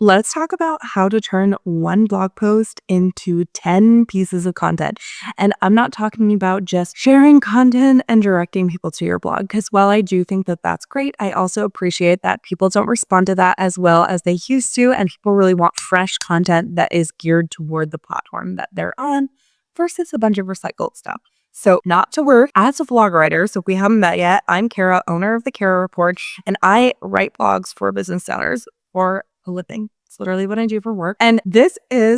Let's talk about how to turn one blog post into 10 pieces of content. And I'm not talking about just sharing content and directing people to your blog, because while I do think that that's great, I also appreciate that people don't respond to that as well as they used to. And people really want fresh content that is geared toward the platform that they're on versus a bunch of recycled stuff. So not to worry, as a blog writer, so if we haven't met yet, I'm Kara, owner of the Kara Report, and I write blogs for business owners for a living. It's literally what I do for work. And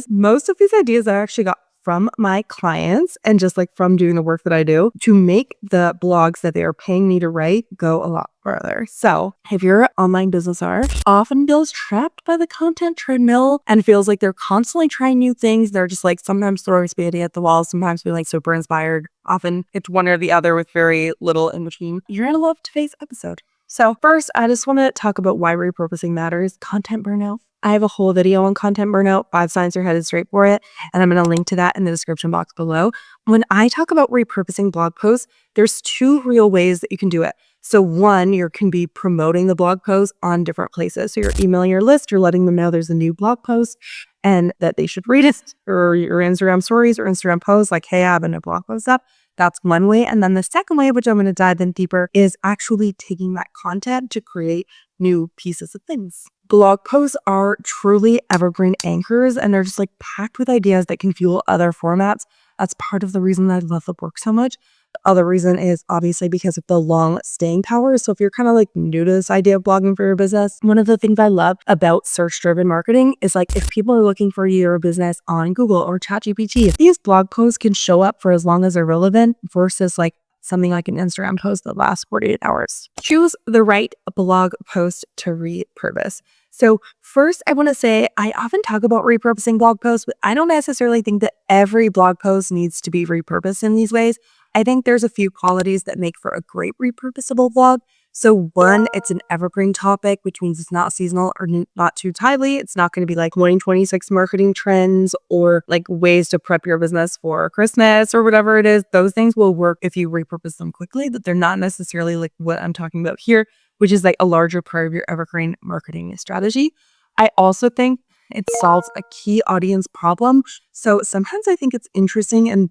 most of these ideas I actually got from my clients and just like from doing the work that I do to make the blogs that they are paying me to write go a lot further. So if you're an online business owner, often feels trapped by the content treadmill and feels like they're constantly trying new things. They're just like sometimes throwing spaghetti at the wall, sometimes feeling super inspired. Often it's one or the other with very little in between. You're in a love today's episode. So first, I just want to talk about why repurposing matters. Content burnout. I have a whole video on content burnout. 5 signs you're headed straight for it. And I'm going to link to that in the description box below. When I talk about repurposing blog posts, there's 2 real ways that you can do it. So one, you can be promoting the blog post on different places. So you're emailing your list, you're letting them know there's a new blog post and that they should read it, or your Instagram stories or Instagram posts like, hey, I have a new blog post up. That's one way. And then the second way, which I'm going to dive in deeper, is actually taking that content to create new pieces of things. Blog posts are truly evergreen anchors, and they're just like packed with ideas that can fuel other formats. That's part of the reason that I love the work so much. The other reason is obviously because of the long staying power. So if you're kind of like new to this idea of blogging for your business, one of the things I love about search-driven marketing is like if people are looking for your business on Google or ChatGPT, these blog posts can show up for as long as they're relevant versus like something like an Instagram post that lasts 48 hours. Choose the right blog post to repurpose. So first, I want to say I often talk about repurposing blog posts, but I don't necessarily think that every blog post needs to be repurposed in these ways. I think there's a few qualities that make for a great repurposable blog. So one, it's an evergreen topic, which means it's not seasonal or not too timely. It's not going to be like 2026 marketing trends or like ways to prep your business for Christmas or whatever it is. Those things will work if you repurpose them quickly, but they're not necessarily like what I'm talking about here, which is like a larger part of your evergreen marketing strategy. I also think it solves a key audience problem. So sometimes I think it's interesting and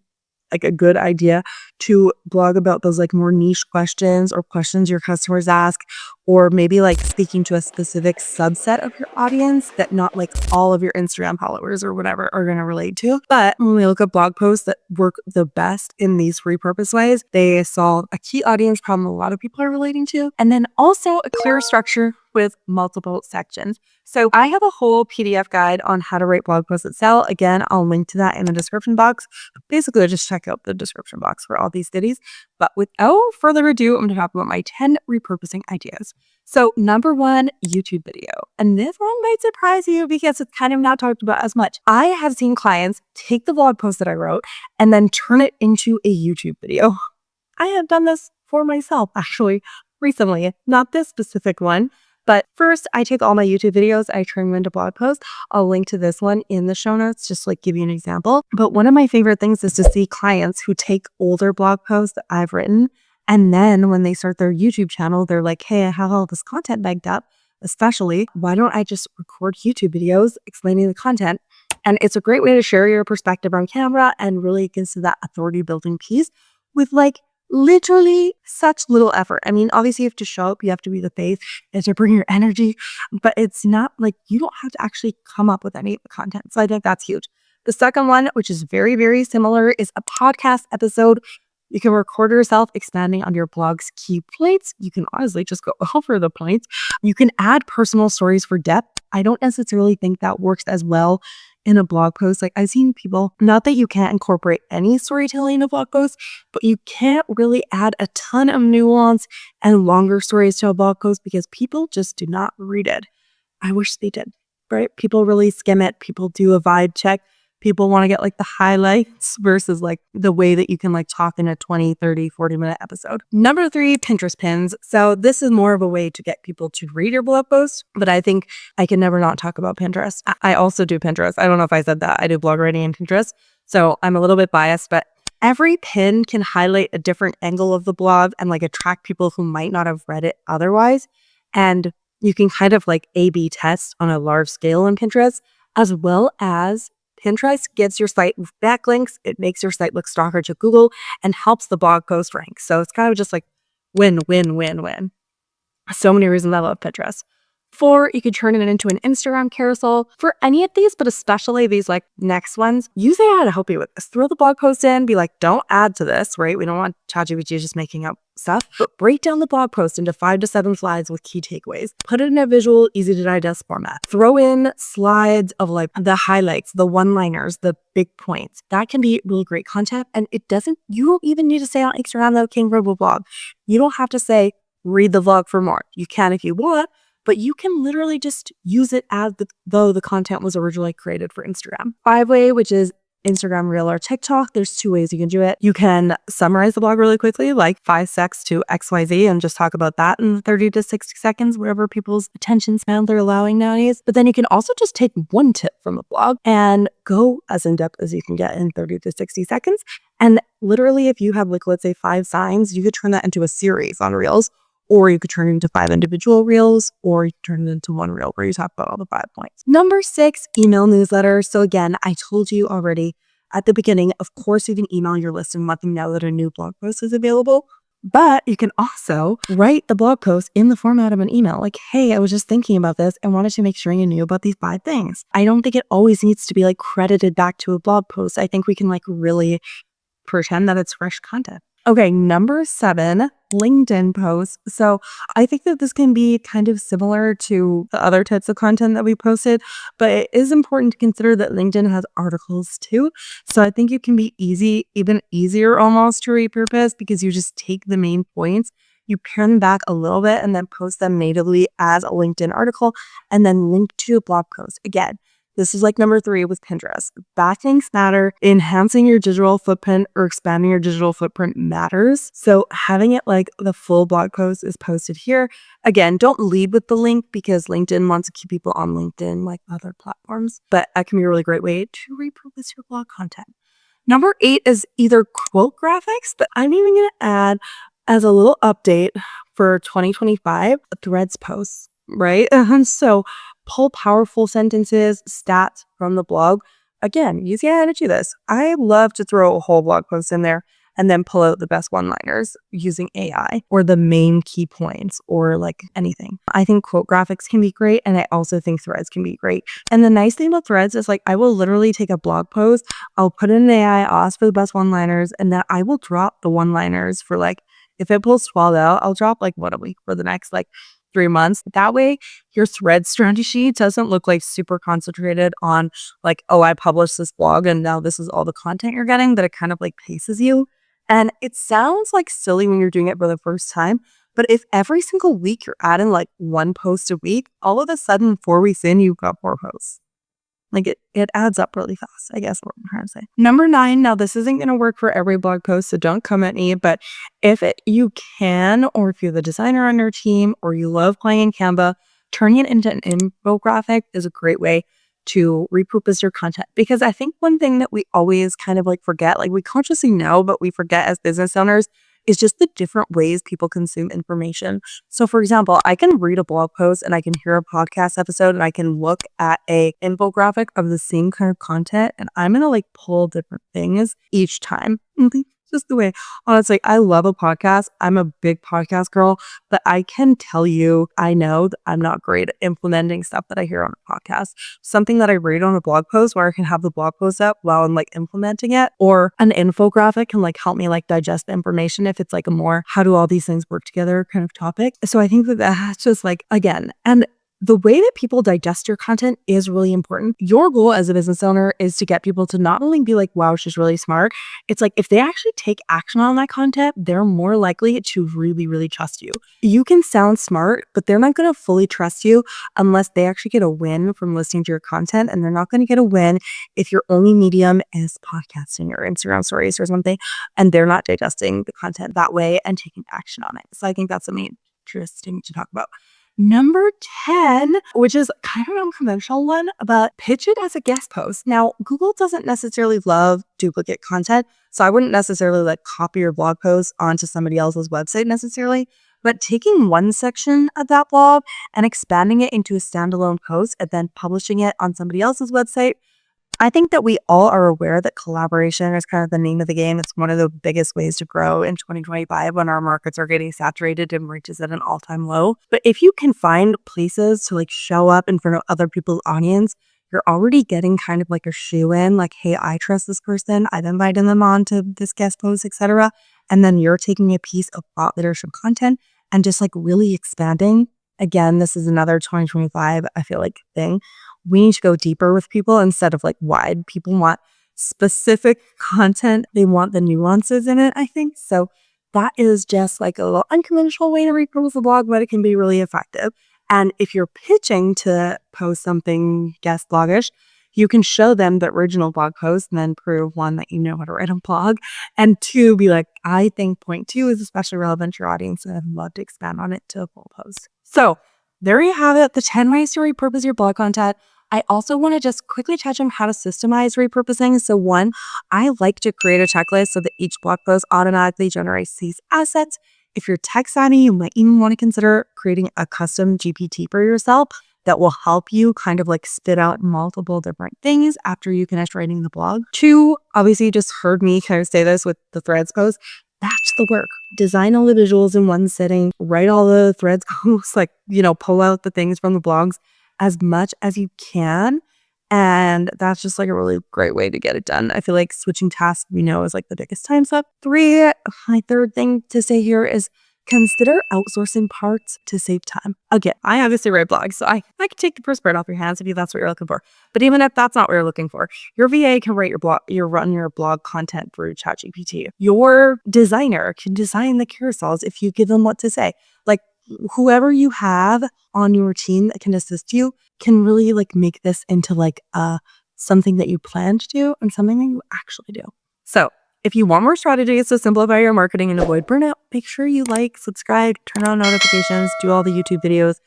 like a good idea to blog about those like more niche questions or questions your customers ask, or maybe like speaking to a specific subset of your audience that not like all of your Instagram followers or whatever are going to relate to. But when we look at blog posts that work the best in these repurpose ways, they solve a key audience problem a lot of people are relating to. And then also a clear structure with multiple sections. So I have a whole PDF guide on how to write blog posts that sell. Again, I'll link to that in the description box. Basically, just check out the description box for all these ditties. But without further ado, I'm going to talk about my 10 repurposing ideas. So number 1, YouTube video. And this one might surprise you because it's kind of not talked about as much. I have seen clients take the blog post that I wrote and then turn it into a YouTube video. I have done this for myself, actually, recently. Not this specific one. But first, I take all my YouTube videos, I turn them into blog posts. I'll link to this one in the show notes, just like give you an example. But one of my favorite things is to see clients who take older blog posts that I've written, and then when they start their YouTube channel, they're like, hey, I have all this content bagged up, especially, why don't I just record YouTube videos explaining the content? And it's a great way to share your perspective on camera and really gets to that authority building piece with like literally such little effort. I mean, obviously you have to show up, you have to be the face, you have to bring your energy, but it's not like you don't have to actually come up with any of the content. So I think that's huge. The second one, which is very, very similar, is a podcast episode. You can record yourself expanding on your blog's key points. You can honestly just go over the points. You can add personal stories for depth. I don't necessarily think that works as well in a blog post. Like I've seen people, not that you can't incorporate any storytelling in a blog post, but you can't really add a ton of nuance and longer stories to a blog post because people just do not read it. I wish they did, right? People really skim it. People do a vibe check. People want to get like the highlights versus like the way that you can like talk in a 20, 30, 40-minute episode. Number 3, Pinterest pins. So this is more of a way to get people to read your blog posts, but I think I can never not talk about Pinterest. I also do Pinterest. I don't know if I said that. I do blog writing and Pinterest. So I'm a little bit biased, but every pin can highlight a different angle of the blog and like attract people who might not have read it otherwise. And You can kind of like A/B test on a large scale on Pinterest, as well as Pinterest gives your site backlinks. It makes your site look stronger to Google and helps the blog post rank. So it's kind of just like win, win, win, win. So many reasons I love Pinterest. 4, you could turn it into an Instagram carousel. For any of these, but especially these like next ones, use AI to help you with this. Throw the blog post in, be like, don't add to this, right? We don't want ChatGPT just making up stuff, but break down the blog post into 5 to 7 slides with key takeaways. Put it in a visual, easy to digest format. Throw in slides of like the highlights, the one-liners, the big points. That can be really great content. And you don't even need to say on Instagram that it came from a blog. You don't have to say, read the vlog for more. You can if you want, but you can literally just use it as though the content was originally created for Instagram. 5-way, which is Instagram Reel or TikTok. There's 2 ways you can do it. You can summarize the blog really quickly, like 5 secs to XYZ, and just talk about that in 30 to 60 seconds, whatever people's attention span they're allowing nowadays. But then you can also just take one tip from the blog and go as in-depth as you can get in 30 to 60 seconds. And literally, if you have like, let's say 5 signs, you could turn that into a series on Reels. Or you could turn it into 5 individual reels, or you could turn it into one reel where you talk about all the 5 points. Number 6, email newsletter. So again, I told you already at the beginning, of course, you can email your list and let them know that a new blog post is available. But you can also write the blog post in the format of an email. Like, hey, I was just thinking about this and wanted to make sure you knew about these 5 things. I don't think it always needs to be like credited back to a blog post. I think we can like really pretend that it's fresh content. Okay, number 7, LinkedIn posts. So I think that this can be kind of similar to the other types of content that we posted, but it is important to consider that LinkedIn has articles too. So I think it can be even easier almost to repurpose because you just take the main points, you pare them back a little bit and then post them natively as a LinkedIn article and then link to a blog post. Again, this is like number 3 with Pinterest. Backlinks matter. Enhancing your digital footprint or expanding your digital footprint matters. So having it like the full blog post is posted here. Again, don't lead with the link because LinkedIn wants to keep people on LinkedIn like other platforms. But that can be a really great way to repurpose your blog content. Number 8 is either quote graphics, but I'm even going to add as a little update for 2025, Threads posts, right? And so pull powerful sentences, stats from the blog. Again, use AI to do this. I love to throw a whole blog post in there and then pull out the best one-liners using AI or the main key points or like anything. I think quote graphics can be great, and I also think Threads can be great. And the nice thing about Threads is like I will literally take a blog post, I'll put in an AI, I'll ask for the best one-liners, and then I will drop the one-liners for like, if it pulls 12 out, I'll drop like 1 a week for the next like 3 months. That way, your thread strategy doesn't look like super concentrated on like, oh, I published this blog and now this is all the content you're getting, that it kind of like paces you. And it sounds like silly when you're doing it for the first time, but if every single week you're adding like 1 post a week, all of a sudden 4 weeks in, you've got 4 posts. Like it adds up really fast, I guess what I'm trying to say. Number 9, now this isn't going to work for every blog post, so don't come at me, but if you can, or if you're the designer on your team, or you love playing in Canva, turning it into an infographic is a great way to repurpose your content. Because I think one thing that we always kind of like forget, like we consciously know, but we forget as business owners, is just the different ways people consume information. So for example, I can read a blog post and I can hear a podcast episode and I can look at a infographic of the same kind of content, and I'm going to like pull different things each time. Just the way, honestly, I love a podcast. I'm a big podcast girl, but I can tell you, I know that I'm not great at implementing stuff that I hear on a podcast. Something that I read on a blog post where I can have the blog post up while I'm like implementing it, or an infographic can like help me like digest the information if it's like a more how do all these things work together kind of topic. So I think that that's just like, again, and the way that people digest your content is really important. Your goal as a business owner is to get people to not only be like, wow, she's really smart. It's like if they actually take action on that content, they're more likely to really, really trust you. You can sound smart, but they're not going to fully trust you unless they actually get a win from listening to your content. And they're not going to get a win if your only medium is podcasting or Instagram stories or something, and they're not digesting the content that way and taking action on it. So I think that's something interesting to talk about. Number 10, which is kind of an unconventional one, but pitch it as a guest post. Now, Google doesn't necessarily love duplicate content, so I wouldn't necessarily like copy your blog post onto somebody else's website necessarily, But taking one section of that blog and expanding it into a standalone post and then publishing it on somebody else's website, I think that we all are aware that collaboration is kind of the name of the game. It's one of the biggest ways to grow in 2025 when our markets are getting saturated and reaches at an all-time low. But if you can find places to like show up in front of other people's audience, you're already getting kind of like a shoe in, like, hey, I trust this person. I've invited them on to this guest post, etc. And then you're taking a piece of thought leadership content and just like really expanding. Again, this is another 2025, I feel like, thing. We need to go deeper with people instead of like wide. People want specific content. They want the nuances in it, I think. So that is just like a little unconventional way to repurpose a blog, but it can be really effective. And if you're pitching to post something guest blogish, you can show them the original blog post and then prove, one, that you know how to write a blog, and two, be like, I think point two is especially relevant to your audience and I'd love to expand on it to a full post. So there you have it, the 10 ways to repurpose your blog content. I also want to just quickly touch on how to systemize repurposing. So one, I like to create a checklist so that each blog post automatically generates these assets. If you're tech savvy, you might even want to consider creating a custom GPT for yourself that will help you kind of like spit out multiple different things after you finish writing the blog. Two, obviously you just heard me kind of say this with the threads post. That's the work. Design all the visuals in one sitting, write all the threads posts, like, pull out the things from the blogs as much as you can. And that's just like a really great way to get it done. I feel like switching tasks, is like the biggest time suck. Three, my third thing to say here is consider outsourcing parts to save time. Again, I obviously write blogs, so I can take the first part off your hands if that's what you're looking for. But even if that's not what you're looking for, your VA can write run your blog content through ChatGPT. Your designer can design the carousels if you give them what to say. Like, whoever you have on your team that can assist you can really like make this into like something that you plan to do and something that you actually do. So if you want more strategies to simplify your marketing and avoid burnout, make sure you like, subscribe, turn on notifications, do all the YouTube videos,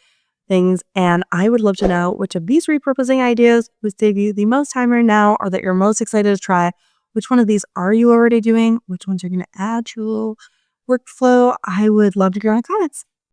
things. And I would love to know which of these repurposing ideas would save you the most time right now, or that you're most excited to try. Which one of these are you already doing? Which ones are going to add to workflow? I would love to hear in the comments.